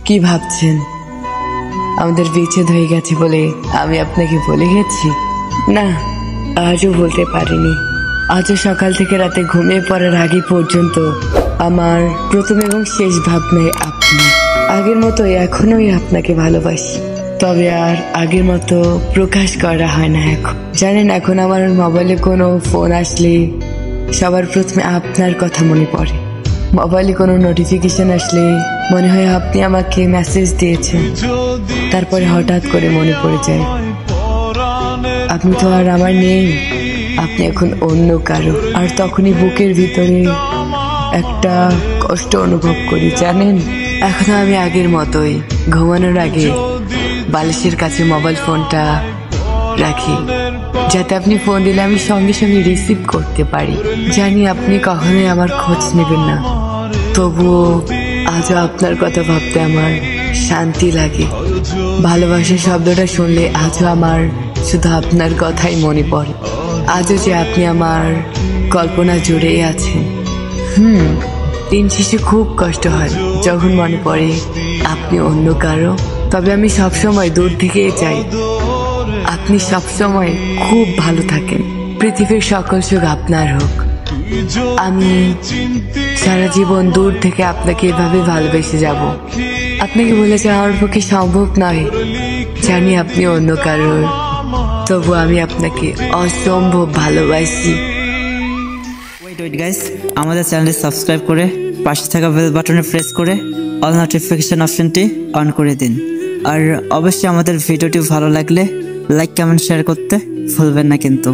কি ভাবছেন আমাদের বিচ্ছেদ হয়ে গেছে বলে আমি আপনাকে বলে গেছি? না, আজও বলতে পারিনি। আজও সকাল থেকে রাতে ঘুমিয়ে পড়ার আগে পর্যন্ত আমার প্রথম এবং শেষ ভাবনাই আপনি। আগের মতোই এখনোই আপনাকে ভালোবাসি, তবে আর আগের মতো প্রকাশ করা হয় না এখন। জানেন, এখন আমার মোবাইলে কোনো ফোন আসলে সবার প্রথমে আপনার কথা মনে পড়ে। মোবাইলে কোনো নোটিফিকেশন আসলে মনে হয় আপনি আমাকে মেসেজ দিয়েছেন, তারপরে হঠাৎ করে মনে পড়ে যায় আপনি তো আর আমার নেই, আপনি এখন অন্য কারো। আর তখনই বুকের ভিতরে একটা কষ্ট অনুভব করি। জানেন, এখন আমি আগের মতোই ঘুমানোর আগে বালিশের কাছে মোবাইল ফোনটা রাখি, যাতে আপনি ফোন দিলে আমি সঙ্গে সঙ্গে রিসিভ করতে পারি। জানি আপনি কখনোই আমার খোঁজ নেবেন না, তবুও আজও আপনার কথা ভাবতে আমার শান্তি লাগে। ভালোবাসার শব্দটা শুনলে আজও আমার শুধু আপনার কথাই মনে পড়ে। আজও যে আপনি আমার কল্পনা জুড়েই আছেন। দিন শেষে খুব কষ্ট হয় যখন মনে পড়ে আপনি অন্য কারো। তবে আমি সবসময় দূর থেকেই চাই আপনি সবসময় খুব ভালো থাকেন, পৃথিবীর সকল সুখ আপনার হোক। আমি সারা জীবন দূর থেকে আপনাকে এভাবে ভালোবেসে যাব। আপনাকে বলেছে আমার পক্ষে সম্ভব নয়, জানি আপনি অন্য কারোর, তবু আমি আপনাকে অসম্ভব ভালোবাসি। ওয়েট গাইস, আমাদের চ্যানেলটি সাবস্ক্রাইব করে পাশে থাকা বেল বাটনে প্রেস করে অল নোটিফিকেশন অপশনটি অন করে দিন। আর অবশ্যই আমাদের ভিডিওটি ভালো লাগলে লাইক কমেন্ট শেয়ার করতে ভুলবেন না কিন্তু।